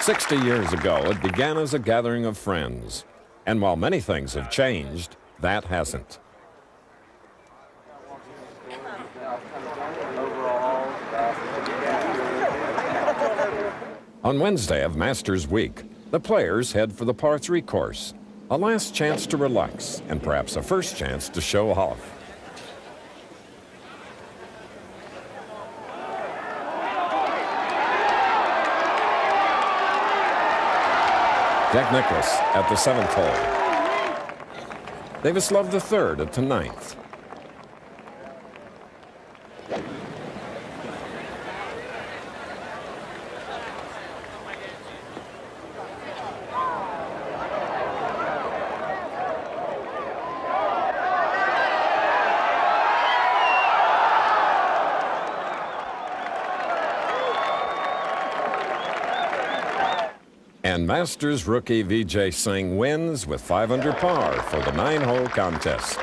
60 years ago, it began as a gathering of friends. And while many things have changed, that hasn't. On Wednesday of Masters Week, the players head for the par 3 course, a last chance to relax and perhaps a first chance to show off. Jack Nicklaus at the 7th hole. Davis Love the 3rd at the 9th. And Masters rookie Vijay Singh wins with 5 under par for the 9-hole contest.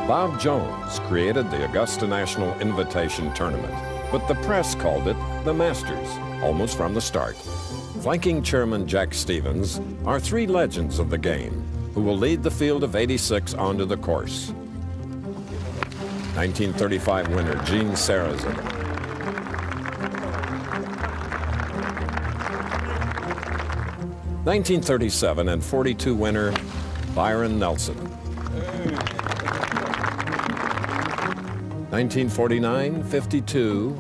Bob Jones created the Augusta National Invitation Tournament, but the press called it the Masters, almost from the start. Flanking Chairman Jack Stevens are 3 legends of the game who will lead the field of 86 onto the course. 1935 winner Gene Sarazen. 1937 and 42 winner Byron Nelson. 1949, 52,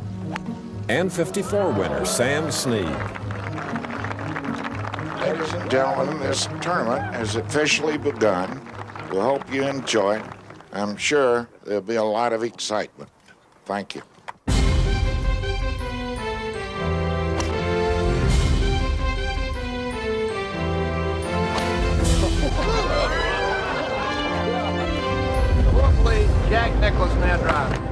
and 54 winner Sam Snead. Ladies and gentlemen, this tournament has officially begun. We hope you enjoy it. I'm sure there'll be a lot of excitement. Thank you. Hopefully, Jack Nicklaus man drive.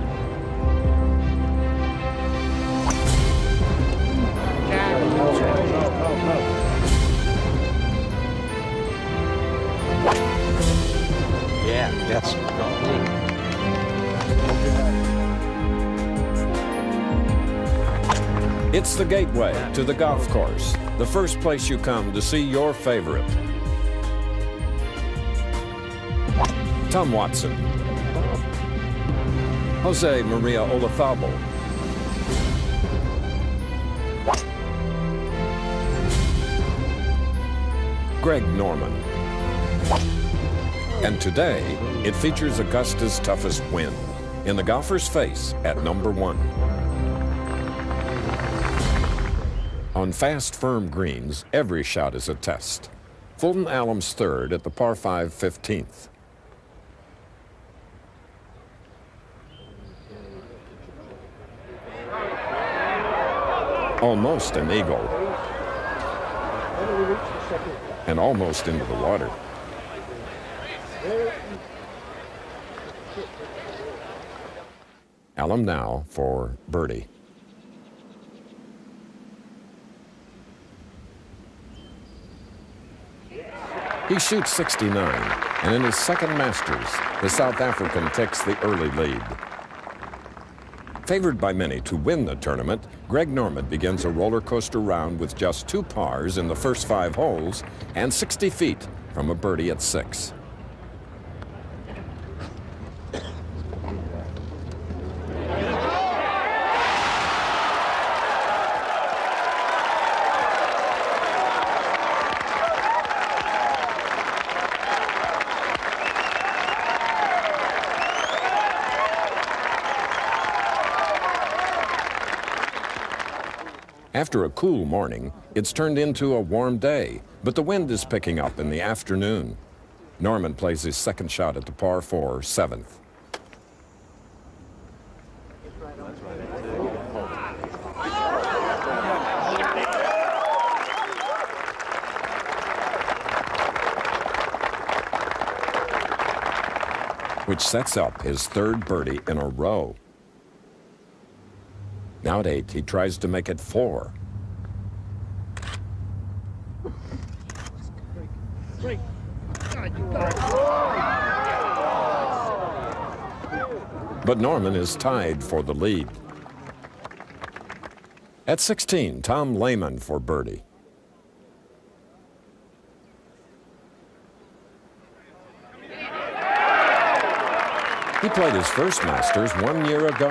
Yeah, that's It's the gateway to the golf course, the first place you come to see your favorite. Tom Watson, Jose Maria Olazabal, Greg Norman. And today, it features Augusta's toughest win, in the golfer's face at number 1. On fast, firm greens, every shot is a test. Fulton Allen's 3rd at the par 5 15th. Almost an eagle. And almost into the water. Allen now for birdie. He shoots 69, and in his second Masters, the South African takes the early lead. Favored by many to win the tournament, Greg Norman begins a roller coaster round with just 2 pars in the first 5 holes and 60 feet from a birdie at 6. After a cool morning, it's turned into a warm day, but the wind is picking up in the afternoon. Norman plays his second shot at the par 4 7th. which sets up his third birdie in a row. Now at 8, he tries to make it 4. But Norman is tied for the lead. At 16, Tom Lehman for birdie. He played his first Masters 1 year ago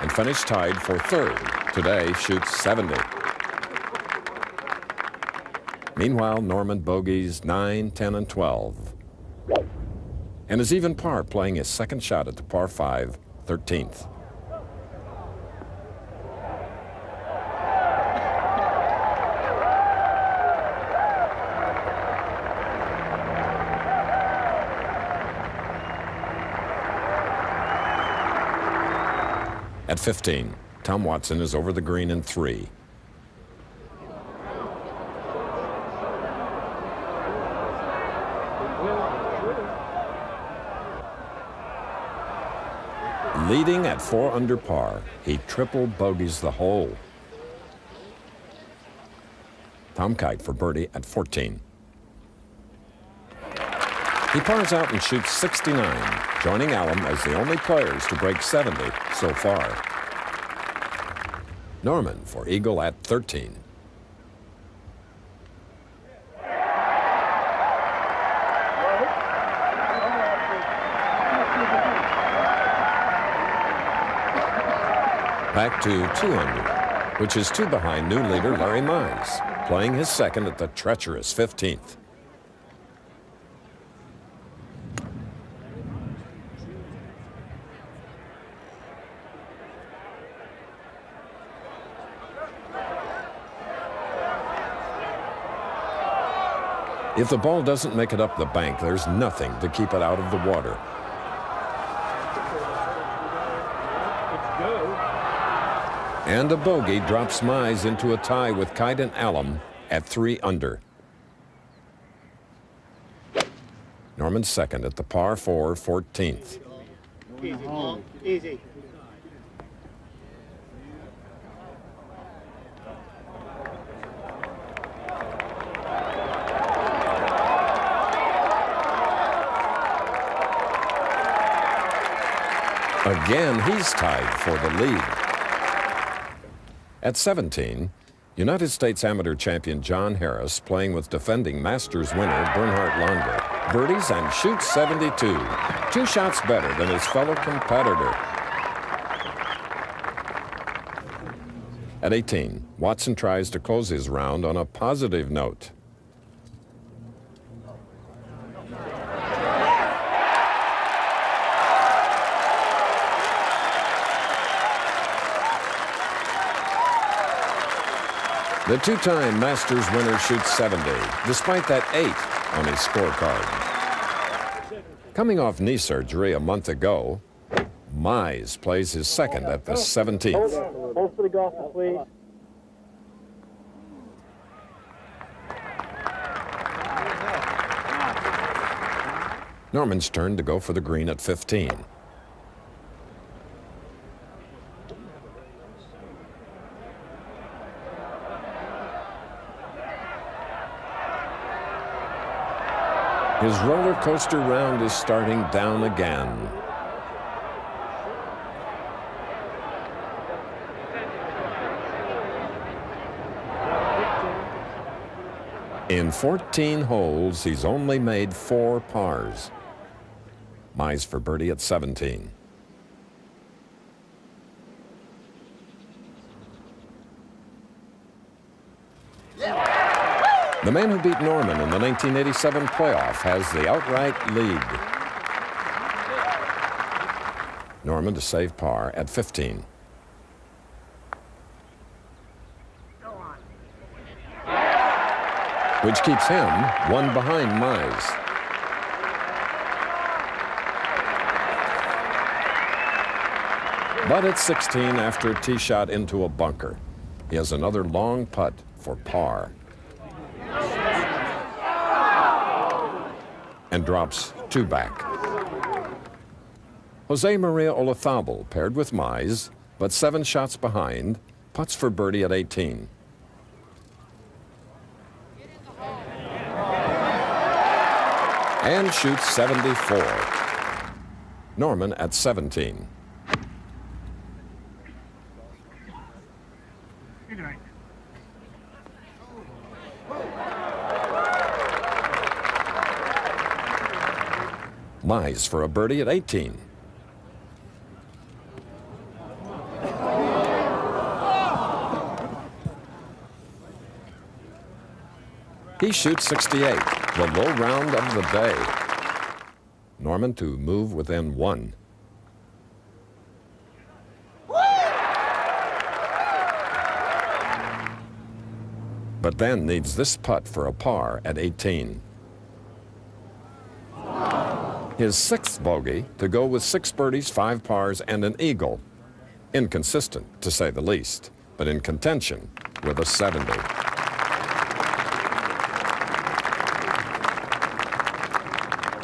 and finished tied for 3rd. Today, shoots 70. Meanwhile, Norman bogeys 9, 10, and 12. And is even par, playing his second shot at the par 5, 13th. At 15, Tom Watson is over the green in 3. Leading at 4 under par, he triple bogeys the hole. Tom Kite for birdie at 14. He pars out and shoots 69, joining Allen as the only players to break 70 so far. Norman for eagle at 13. Back to 2 under, which is 2 behind new leader Larry Mize, playing his second at the treacherous 15th. If the ball doesn't make it up the bank, there's nothing to keep it out of the water. And a bogey drops Mize into a tie with Kite and Allen at 3 under. Norman's second at the par 4, 14th. Easy, easy. Again, he's tied for the lead. At 17, United States Amateur Champion John Harris, playing with defending Masters winner Bernhard Langer, birdies and shoots 72, 2 shots better than his fellow competitor. At 18, Watson tries to close his round on a positive note. The 2-time Masters winner shoots 70, despite that 8 on his scorecard. Coming off knee surgery a month ago, Mize plays his second at the 17th. Hold for the golfer, please. Norman's turn to go for the green at 15. His roller coaster round is starting down again. In 14 holes, he's only made 4 pars. Mize for birdie at 17. The man who beat Norman in the 1987 playoff has the outright lead. Norman to save par at 15. Which keeps him 1 behind Mize. But at 16, after a tee shot into a bunker, he has another long putt for par. And drops 2 back. Jose Maria Olazabal paired with Mize, but 7 shots behind, putts for birdie at 18. And shoots 74. Norman at 17. Mize for a birdie at 18. He shoots 68, the low round of the day. Norman to move within 1. But then needs this putt for a par at 18. His 6th bogey to go with 6 birdies, 5 pars, and an eagle. Inconsistent, to say the least, but in contention with a 70.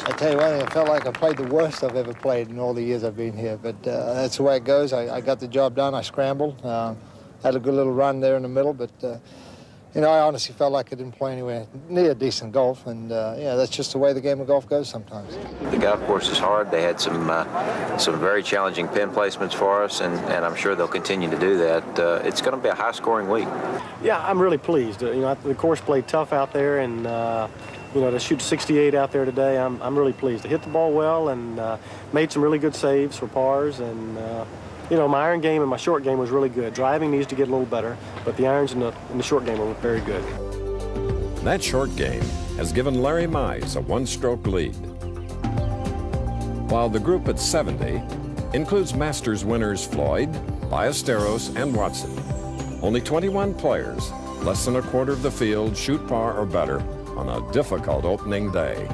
I tell you one thing, I felt like I played the worst I've ever played in all the years I've been here, but that's the way it goes. I got the job done. I scrambled. Had a good little run there in the middle, but you know, I honestly felt like I didn't play anywhere near decent golf, and yeah, that's just the way the game of golf goes sometimes. The golf course is hard. They had some very challenging pin placements for us, and I'm sure they'll continue to do that. It's going to be a high-scoring week. Yeah, I'm really pleased. You know, the course played tough out there, and you know, to shoot 68 out there today, I'm really pleased. To hit the ball well and made some really good saves for pars, and you know, my iron game and my short game was really good. Driving needs to get a little better, but the irons in the short game were very good. That short game has given Larry Mize a 1-stroke lead. While the group at 70 includes Masters winners Floyd, Ballesteros, and Watson. Only 21 players, less than a quarter of the field, shoot par or better on a difficult opening day.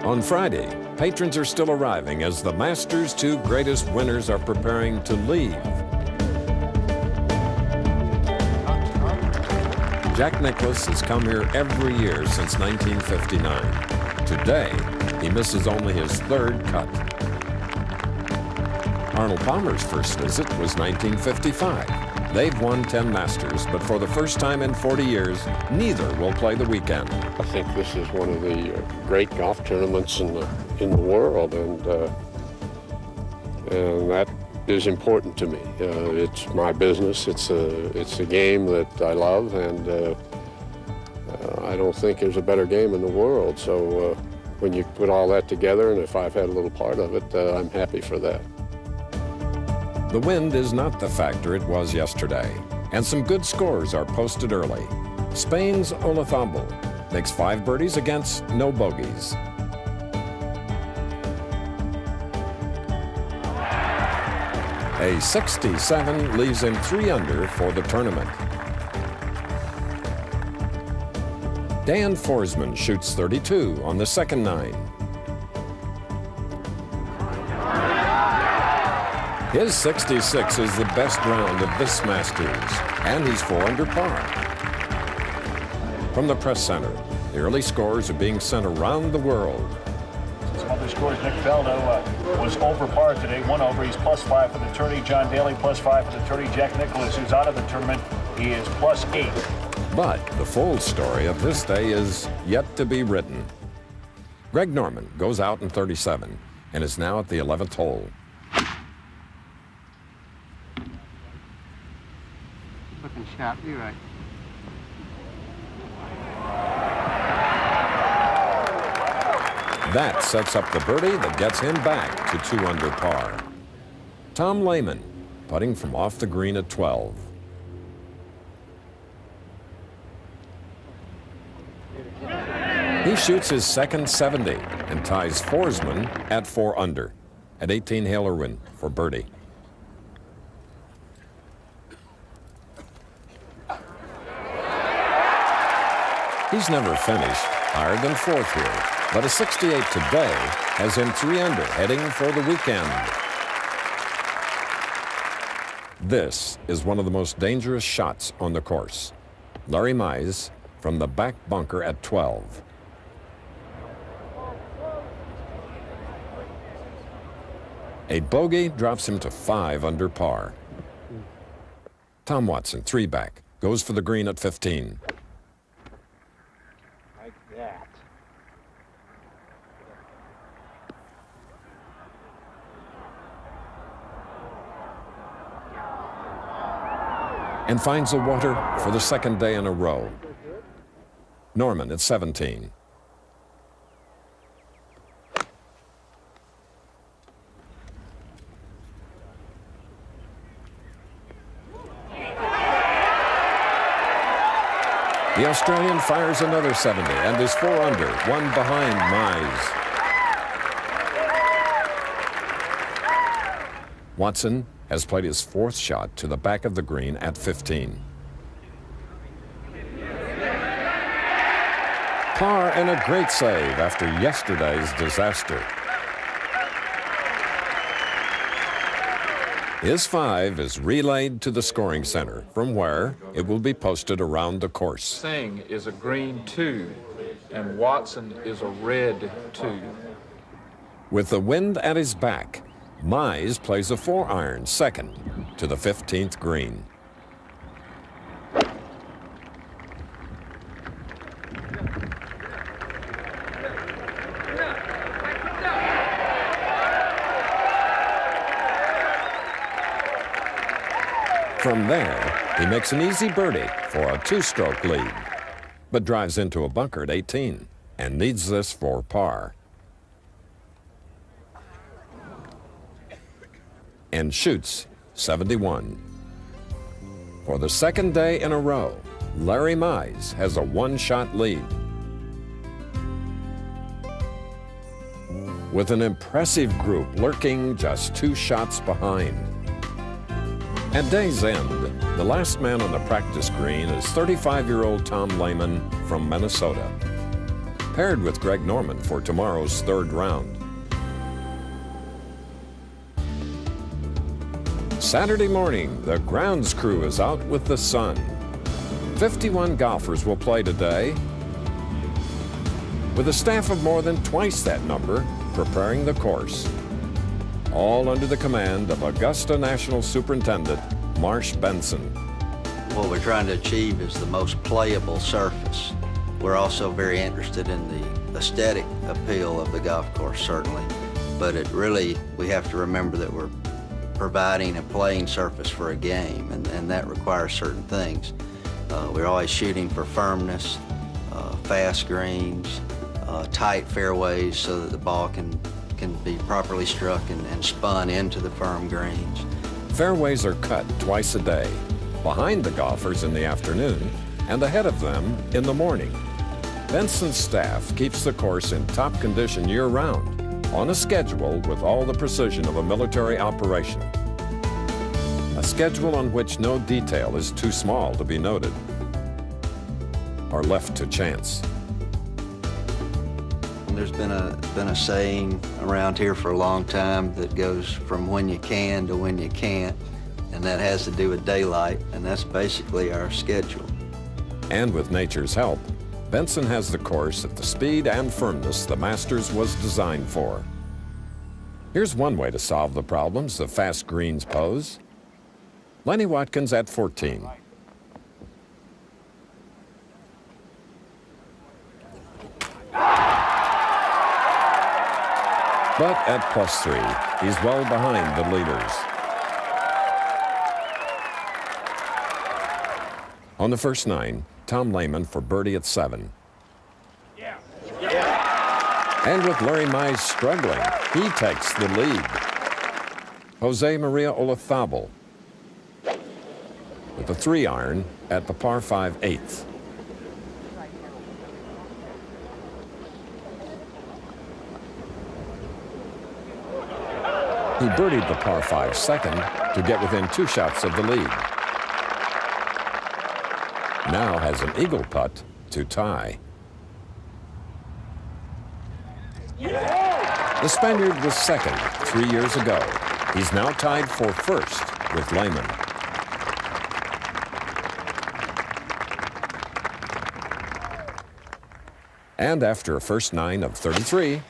On Friday, patrons are still arriving as the Masters' 2 greatest winners are preparing to leave. Jack Nicklaus has come here every year since 1959. Today, he misses only his 3rd cut. Arnold Palmer's first visit was 1955. They've won 10 Masters, but for the first time in 40 years, neither will play the weekend. I think this is one of the great golf tournaments in the world, and that is important to me. It's my business. It's a game that I love, and I don't think there's a better game in the world. So when you put all that together, and if I've had a little part of it, I'm happy for that. The wind is not the factor it was yesterday, and some good scores are posted early. Spain's Olazabal makes 5 birdies against no bogeys. A 67 leaves him 3 under for the tournament. Dan Forsman shoots 32 on the second 9. His 66 is the best round of this Masters, and he's 4 under par. From the press center, the early scores are being sent around the world. Some other scores, Nick Faldo was over par today, 1 over. He's +5 for the tourney. John Daly +5 for the tourney. Jack Nicklaus, who's out of the tournament, he is +8. But the full story of this day is yet to be written. Greg Norman goes out in 37 and is now at the 11th hole. Looking sharp, you're right. That sets up the birdie that gets him back to 2 under par. Tom Lehman putting from off the green at 12. He shoots his second 70 and ties Forsman at 4 under. At 18, Hale Irwin for birdie. He's never finished higher than 4th here, but a 68 today has him 3 under, heading for the weekend. This is one of the most dangerous shots on the course. Larry Mize from the back bunker at 12. A bogey drops him to 5 under par. Tom Watson, 3 back, goes for the green at 15. Like that. And finds the water for the second day in a row. Norman at 17. The Australian fires another 70 and is 4 under, 1 behind Mize. Watson has played his 4th shot to the back of the green at 15. Par and a great save after yesterday's disaster. His 5 is relayed to the scoring center, from where it will be posted around the course. Singh is a green 2, and Watson is a red 2. With the wind at his back, Mize plays a 4-iron second to the 15th green. From there, he makes an easy birdie for a 2-stroke lead, but drives into a bunker at 18 and needs this for par. And shoots 71. For the second day in a row, Larry Mize has a 1-shot lead. With an impressive group lurking just 2 shots behind. At day's end, the last man on the practice green is 35-year-old Tom Lehman from Minnesota, paired with Greg Norman for tomorrow's 3rd round. Saturday morning, the grounds crew is out with the sun. 51 golfers will play today, with a staff of more than twice that number preparing the course, all under the command of Augusta National Superintendent Marsh Benson. What we're trying to achieve is the most playable surface. We're also very interested in the aesthetic appeal of the golf course, certainly, but we have to remember that we're providing a playing surface for a game, and that requires certain things. We're always shooting for firmness, fast greens, tight fairways so that the ball can be properly struck and spun into the firm greens. Fairways are cut twice a day, behind the golfers in the afternoon and ahead of them in the morning. Benson's staff keeps the course in top condition year-round, on a schedule with all the precision of a military operation. A schedule on which no detail is too small to be noted or left to chance. There's been a saying around here for a long time that goes from when you can to when you can't, and that has to do with daylight, and that's basically our schedule. And with nature's help, Benson has the course at the speed and firmness the Masters was designed for. Here's one way to solve the problems the fast greens pose. Lenny Watkins at 14. But at +3, he's well behind the leaders. On the first 9, Tom Lehman for birdie at 7. And with Larry Mize struggling, he takes the lead. Jose Maria Olazabal with a 3-iron at the par 5 8th. He birdied the par 5 second to get within 2 shots of the lead. Now has an eagle putt to tie. The Spaniard was second 3 years ago. He's now tied for first with Lehman. And after a first 9 of 33,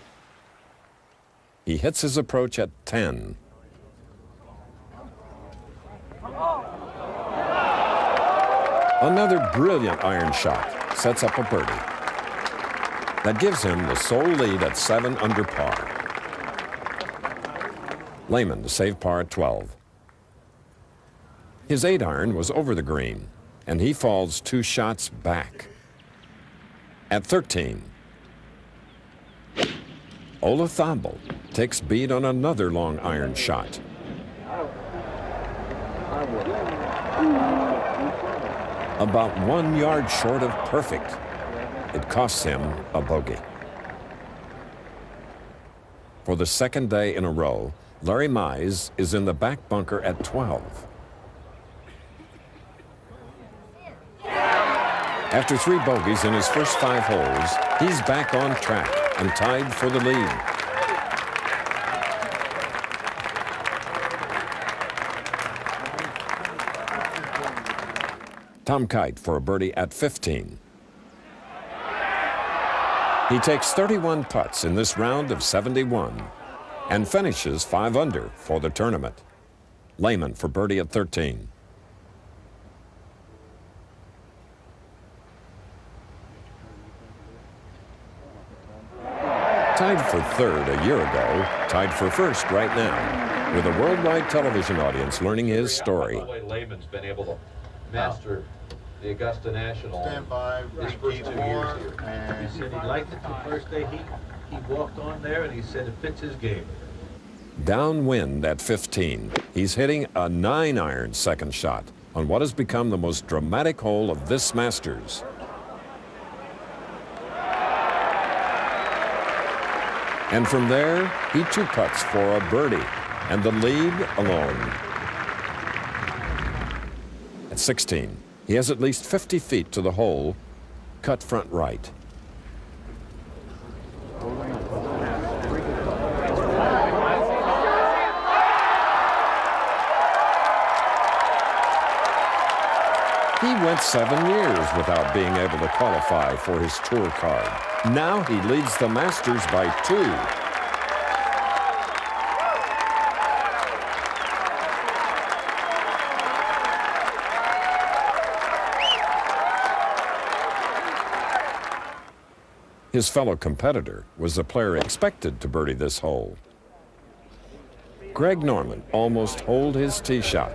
he hits his approach at 10. Another brilliant iron shot sets up a birdie. That gives him the sole lead at 7 under par. Lehman to save par at 12. His 8-iron was over the green, and he falls 2 shots back. At 13, Olazabal takes beat on another long iron shot. About 1 yard short of perfect. It costs him a bogey. For the second day in a row, Larry Mize is in the back bunker at 12. After 3 bogeys in his first 5 holes, he's back on track and tied for the lead. Tom Kite for a birdie at 15. He takes 31 putts in this round of 71 and finishes 5 under for the tournament. Lehman for birdie at 13. Tied for third a year ago, tied for first right now, with a worldwide television audience learning his story. Lehman's been able to master the Augusta National his first 2 years here. He said he liked it the first day he walked on there, and he said it fits his game. Downwind at 15, he's hitting a 9-iron second shot on what has become the most dramatic hole of this Masters. And from there, he 2 putts for a birdie and the lead alone. At 16, he has at least 50 feet to the hole, cut front right. He went 7 years without being able to qualify for his tour card. Now he leads the Masters by 2. His fellow competitor was the player expected to birdie this hole. Greg Norman almost holed his tee shot.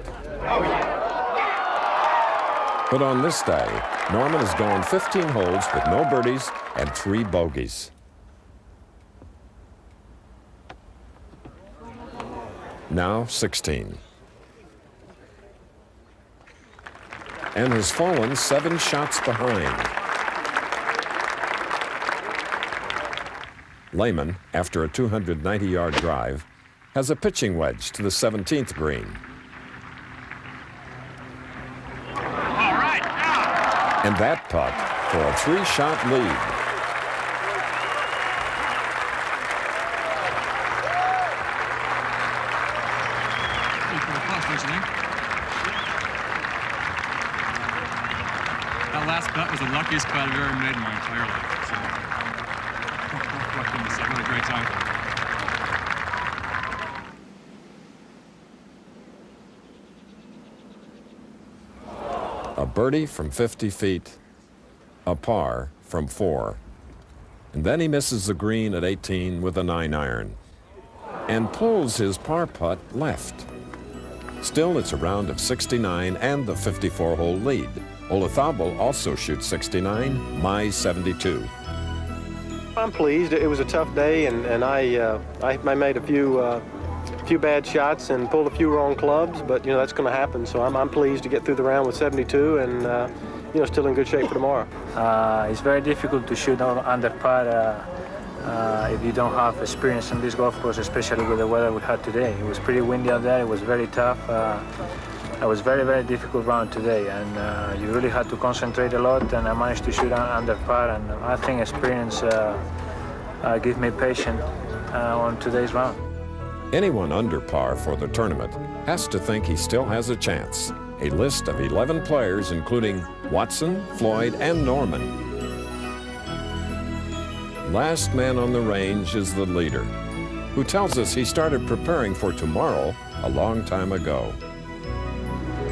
But on this day, Norman has gone 15 holes with no birdies and 3 bogeys. Now 16. And has fallen 7 shots behind. Lehman, after a 290-yard drive, has a pitching wedge to the 17th green. And that putt for a 3-shot lead. That last putt was the luckiest putt I've ever made in my entire life. So, what a great time. A birdie from 50 feet, a par from 4. And then he misses the green at 18 with a 9-iron and pulls his par putt left. Still, it's a round of 69 and the 54-hole lead. Olazabal also shoots 69, Mize 72. I'm pleased. It was a tough day, and I made a few bad shots and pulled a few wrong clubs, but you know that's going to happen. So I'm pleased to get through the round with 72, and you know still in good shape for tomorrow. It's very difficult to shoot under par if you don't have experience on this golf course, especially with the weather we had today. It was pretty windy out there. It was very tough. It was very, very difficult round today, and you really had to concentrate a lot, and I managed to shoot under par, and I think experience gave me patience on today's round. Anyone under par for the tournament has to think he still has a chance. A list of 11 players, including Watson, Floyd, and Norman. Last man on the range is the leader, who tells us he started preparing for tomorrow a long time ago.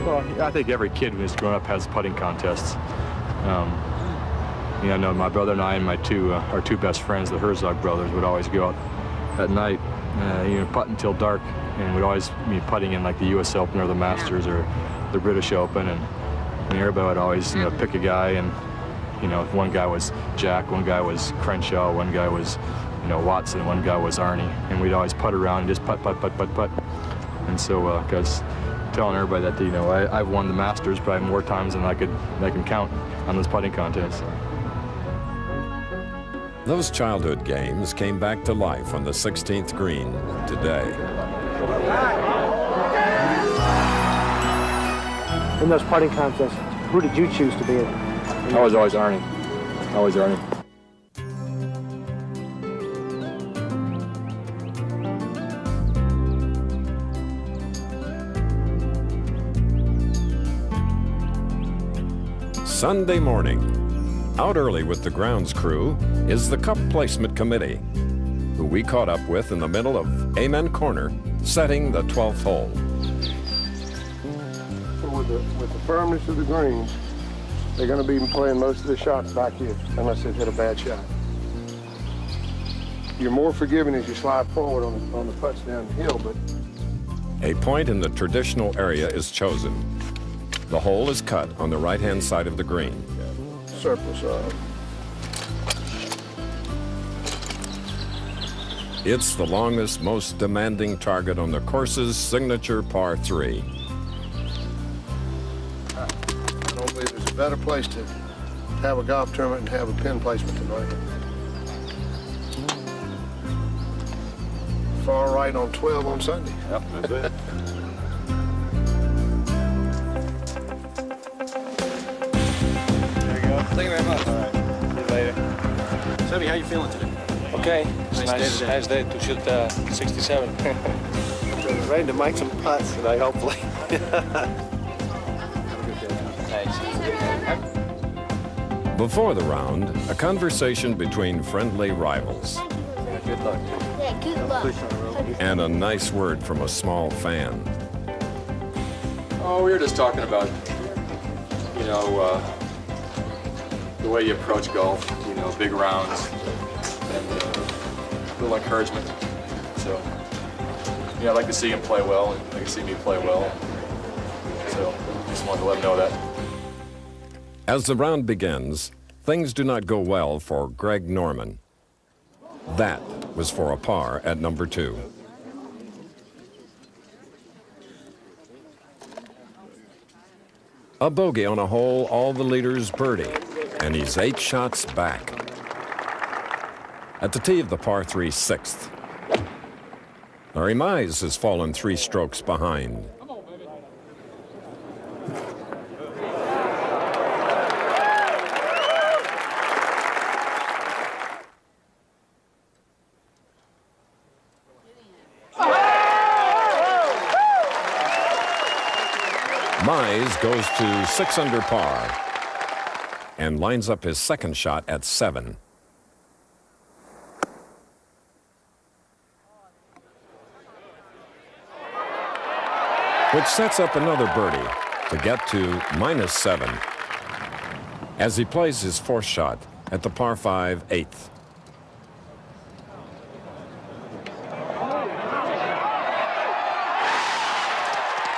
Well, I think every kid who's grown up has putting contests. I know my brother and I and our two best friends, the Herzog brothers, would always go out at night, putt until dark, and we'd always be putting in like the U.S. Open or the Masters or the British Open, and everybody would always pick a guy, and one guy was Jack, one guy was Crenshaw, one guy was Watson, one guy was Arnie, and we'd always putt around and just putt. And so I was telling everybody that I've won the Masters probably more times than I can count on this putting contest. Those childhood games came back to life on the 16th green today. In those putting contests, who did you choose to be? I was always Arnie. Always Arnie. Sunday morning, out early with the grounds crew is the Cup Placement Committee, who we caught up with in the middle of Amen Corner, setting the 12th hole. With the firmness of the greens, they're going to be playing most of the shots back here, unless they've hit a bad shot. You're more forgiving as you slide forward on the putts down the hill, but... A point in the traditional area is chosen. The hole is cut on the right-hand side of the green. Surface of. It's the longest, most demanding target on the course's signature par 3. I don't believe there's a better place to have a golf tournament and have a pin placement than right here. Far right on 12 on Sunday. Yep, that's it. Thank you very much. All right. See you later. Sammy, how you feeling today? Okay. It's nice day to shoot 67. Ready to make some putts today, hopefully. Before the round, a conversation between friendly rivals. Yeah, good luck. Yeah, good luck. And a nice word from a small fan. Oh, we were just talking about, the way you approach golf, big rounds, and a little encouragement. So, I'd like to see him play well, and I'd like to see me play well. So, just wanted to let him know that. As the round begins, things do not go well for Greg Norman. That was for a par at number 2. A bogey on a hole all the leaders birdie, and he's 8 shots back. At the tee of the par 3 6th, Larry Mize has fallen 3 strokes behind. Mize goes to 6 under par and lines up his second shot at 7. Which sets up another birdie to get to -7 as he plays his 4th shot at the par 5 8th.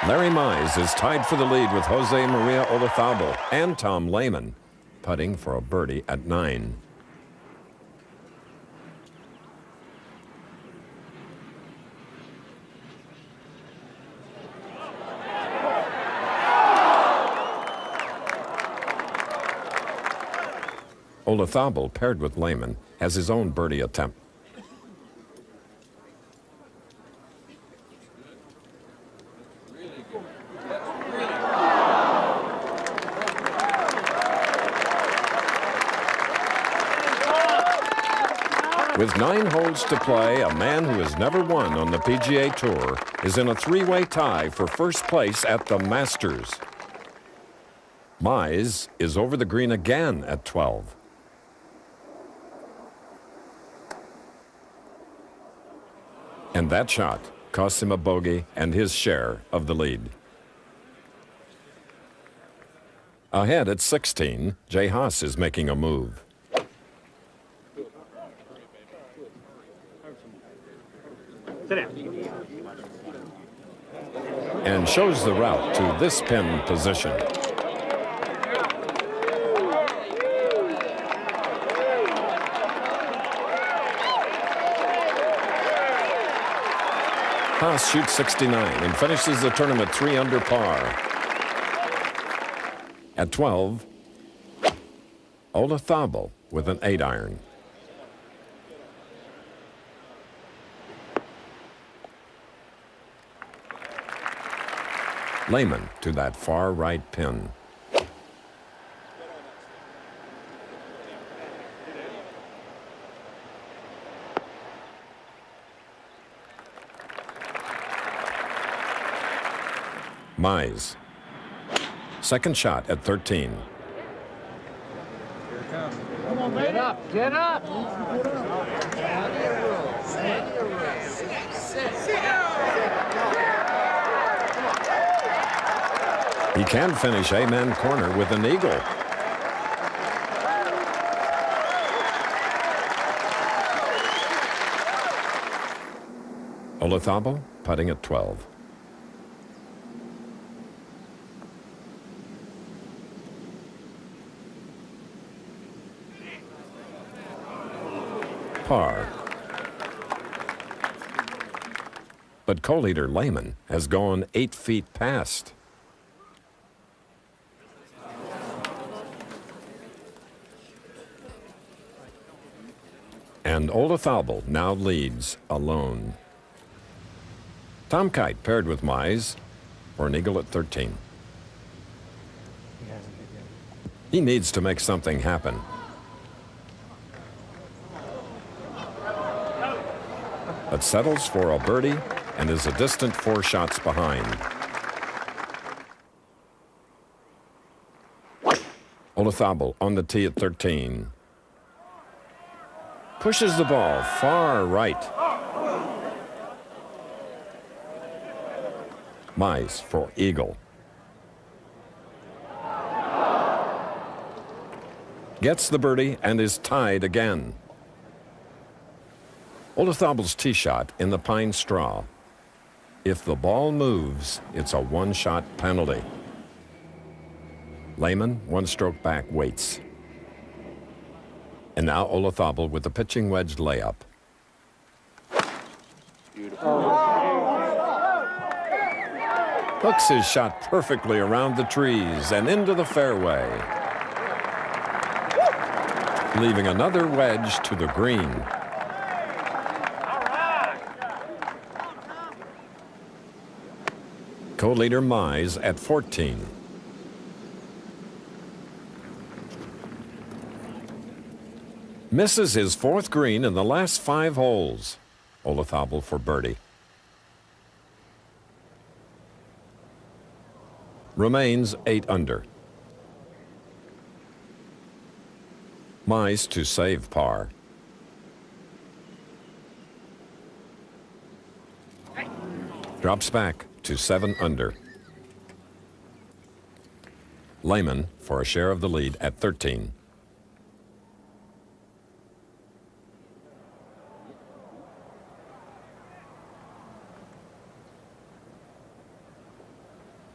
Larry Mize is tied for the lead with Jose Maria Olazabal and Tom Lehman, putting for a birdie at 9. Olazabal, paired with Lehman, has his own birdie attempt. With 9 holes to play, a man who has never won on the PGA Tour is in a 3-way tie for first place at the Masters. Mize is over the green again at 12. And that shot costs him a bogey and his share of the lead. Ahead at 16, Jay Haas is making a move. And shows the route to this pin position. Haas shoots 69 and finishes the tournament 3 under par. At 12, Olazabal with an 8-iron. Lehman to that far right pin. Mize. Second shot at 13. Come on, baby. Get up, get up. He can finish A-man corner with an eagle. Olazabal putting at 12. Par. But co-leader Lehman has gone 8 feet past. And Olazabal now leads alone. Tom Kite paired with Mize for an eagle at 13. He needs to make something happen. But settles for a birdie and is a distant 4 shots behind. Olazabal on the tee at 13. Pushes the ball far right. Mize for eagle. Gets the birdie and is tied again. Olazabal's tee shot in the pine straw. If the ball moves, it's a 1-shot penalty. Lehman, 1 stroke back, waits. And now Olazabal with the pitching wedge layup. Hooks his shot perfectly around the trees and into the fairway, leaving another wedge to the green. Co-leader Mize at 14. Misses his 4th green in the last 5 holes. Olazabal for birdie. Remains 8 under. Mize to save par. Drops back to 7 under. Lehman for a share of the lead at 13.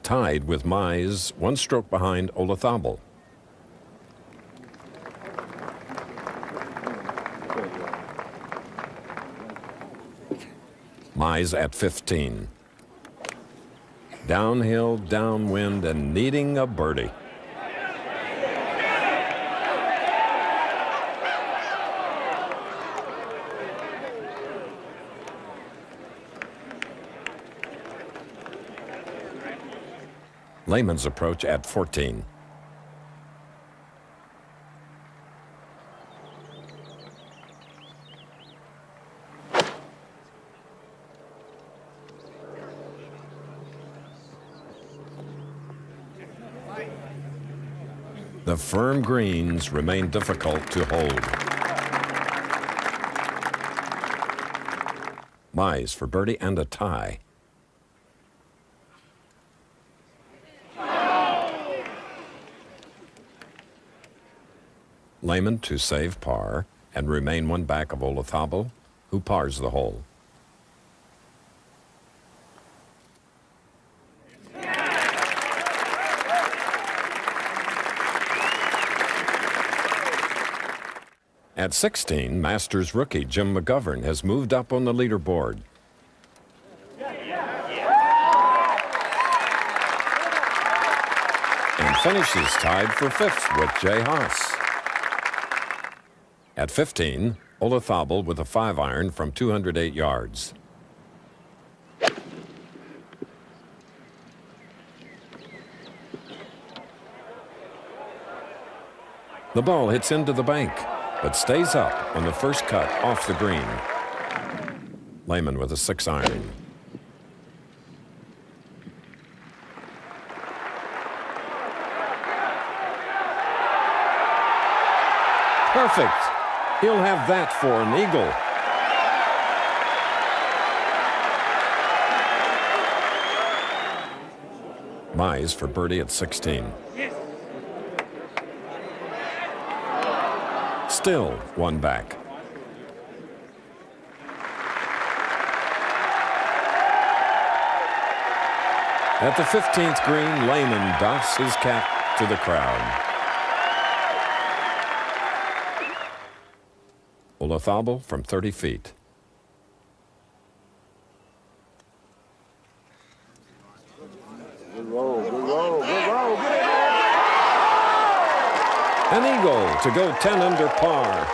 Tied with Mize, 1 stroke behind Olazabal. Mize at 15. Downhill, downwind, and needing a birdie. Lehman's approach at 14. The firm greens remain difficult to hold. Mize for birdie and a tie. Lehman to save par and remain one back of Olazabal, who pars the hole. At 16, Masters rookie Jim McGovern has moved up on the leaderboard. And finishes tied for 5th with Jay Haas. At 15, Olazabal with a 5-iron from 208 yards. The ball hits into the bank, but stays up on the first cut off the green. Lehman with a 6-iron. Perfect. He'll have that for an eagle. Mize for birdie at 16. Still one back. At the 15th green, Lehman doffs his cap to the crowd. Olazabal from 30 feet. Good roll, good roll, good roll. An eagle to go 10 under par.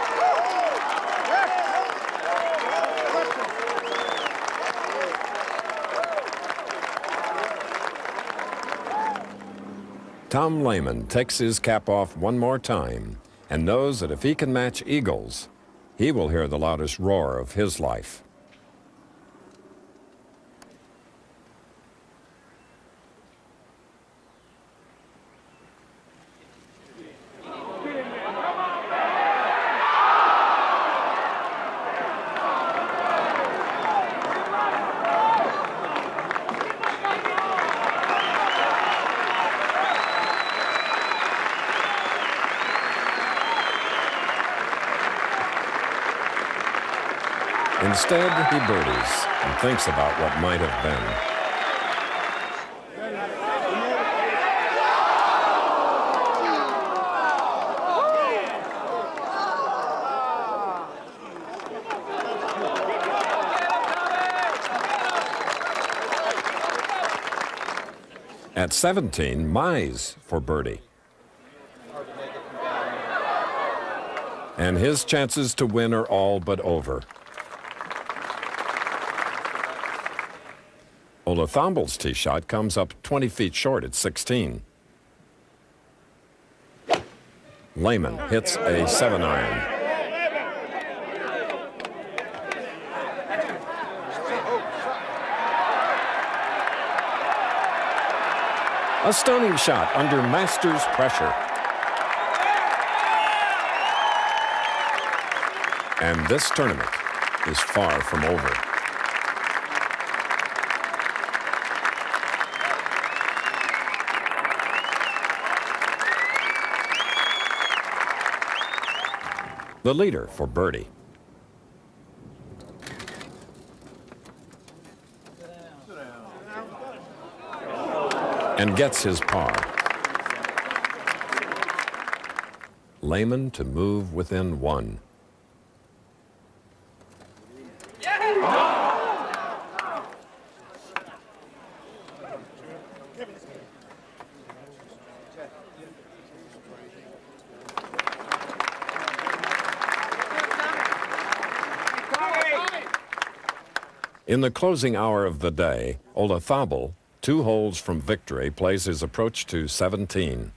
Tom Lehman takes his cap off one more time and knows that if he can match eagles, he will hear the loudest roar of his life. Instead, he birdies and thinks about what might have been. At 17, Mize for birdie. And his chances to win are all but over. Olazabal's tee shot comes up 20 feet short at 16. Lehman hits a 7-iron. A stunning shot under Masters pressure. And this tournament is far from over. The leader for birdie. And gets his par. Lehman to move within one. In the closing hour of the day, Olazabal, 2 holes from victory, plays his approach to 17.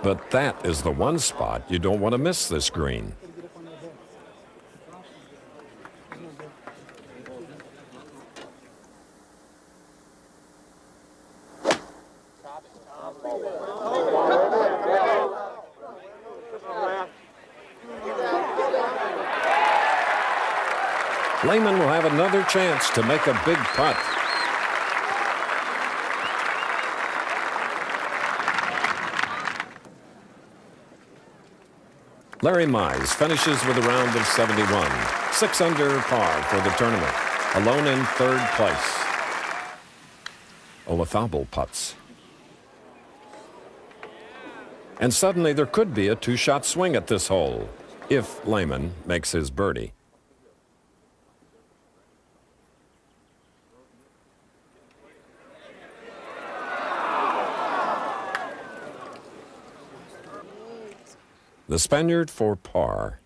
But that is the one spot you don't want to miss this green. Lehman will have another chance to make a big putt. Larry Mize finishes with a round of 71, 6 under par for the tournament, alone in third place. Olazabal putts. And suddenly there could be a two-shot swing at this hole, if Lehman makes his birdie. The Spaniard for par.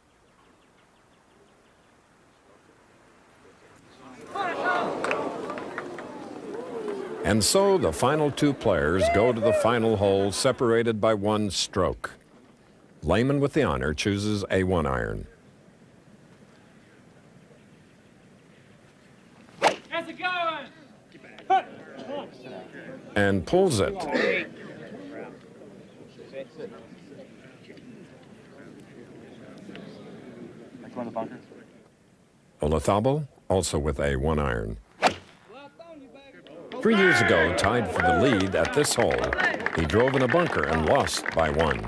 And so the final two players go to the final hole separated by 1 stroke. Lehman with the honor chooses a 1-iron. How's it going? And pulls it. Olazabal also with a 1-iron. 3 years ago, tied for the lead at this hole, he drove in a bunker and lost by 1.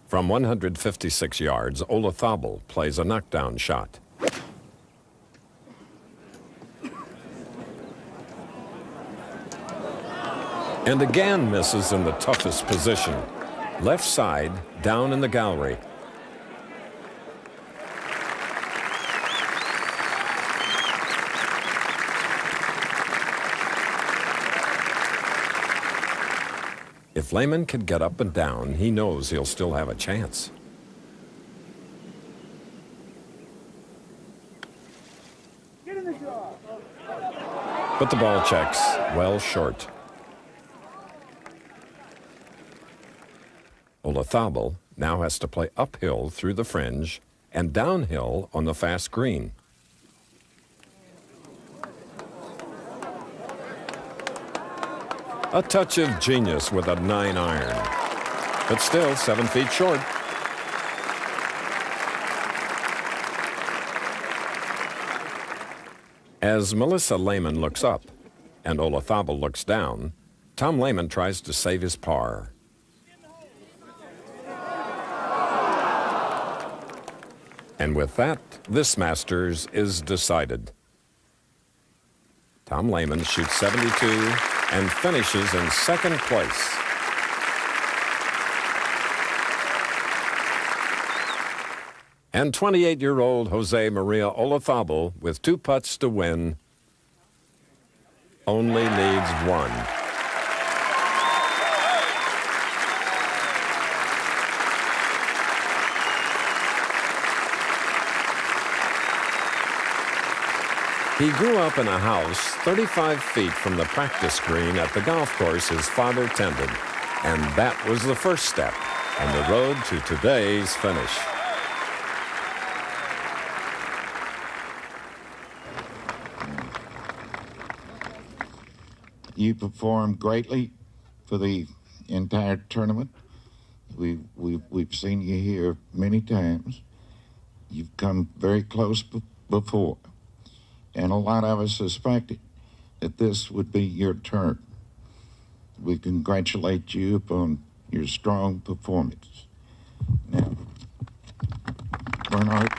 From 156 yards, Olazabal plays a knockdown shot. And again misses in the toughest position. Left side, down in the gallery. If Lehman can get up and down, he knows he'll still have a chance. But the ball checks well short. Olazabal now has to play uphill through the fringe and downhill on the fast green. A touch of genius with a 9-iron, but still 7 feet short. As Melissa Lehman looks up and Olazabal looks down, Tom Lehman tries to save his par. And with that, this Masters is decided. Tom Lehman shoots 72 and finishes in second place. And 28-year-old Jose Maria Olazabal, with 2 putts to win, only needs 1. He grew up in a house 35 feet from the practice green at the golf course his father tended, and that was the first step on the road to today's finish. You performed greatly for the entire tournament. We've seen you here many times. You've come very close before. And a lot of us suspected that this would be your turn. We congratulate you upon your strong performance. Now, Bernard.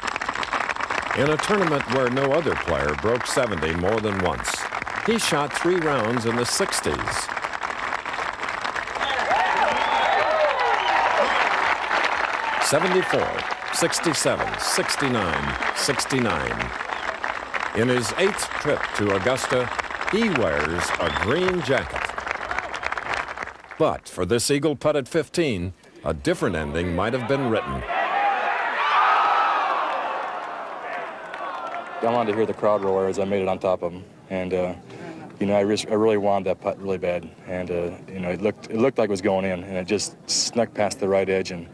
In a tournament where no other player broke 70 more than once, he shot 3 rounds in the 60s. '74, '67, '69, '69. In his 8th trip to Augusta, he wears a green jacket. But for this eagle putt at 15, a different ending might have been written. I wanted to hear the crowd roar as I made it on top of him. And you know, I really wanted that putt really bad, and you know, it looked like it was going in, and it just snuck past the right edge, and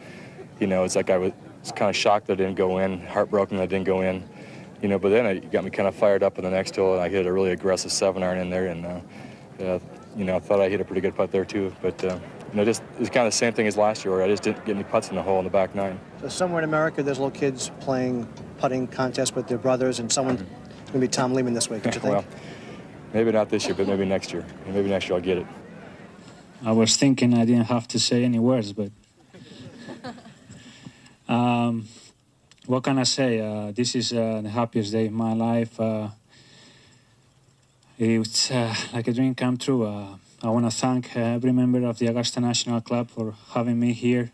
you know, it's like I was kind of shocked that it didn't go in, heartbroken that it didn't go in, you know. But then it got me kind of fired up in the next hole, and I hit a really aggressive 7-iron in there, and you know, I thought I hit a pretty good putt there too. But you know, just it's kind of the same thing as last year, where I just didn't get any putts in the hole in the back 9. So somewhere in America, there's little kids playing putting contests with their brothers, and someone's going to be Tom Lehman this week. Don't you think? Well, maybe not this year, but maybe next year. Maybe next year I'll get it. I was thinking I didn't have to say any words, but what can I say? This is the happiest day of my life. It's like a dream come true. I want to thank every member of the Augusta National Club for having me here.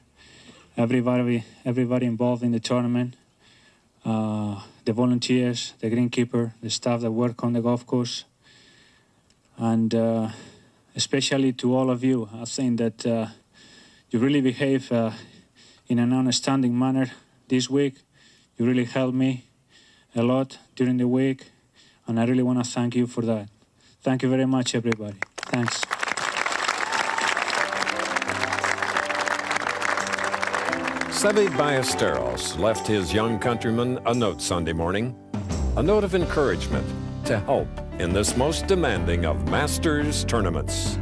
Everybody involved in the tournament, the volunteers, the greenkeeper, the staff that work on the golf course, and especially to all of you. I think that you really behave in an understanding manner this week. You really helped me a lot during the week, and I really want to thank you for that. Thank you very much, everybody. Thanks. Seve Ballesteros left his young countryman a note Sunday morning, a note of encouragement to help in this most demanding of Masters tournaments.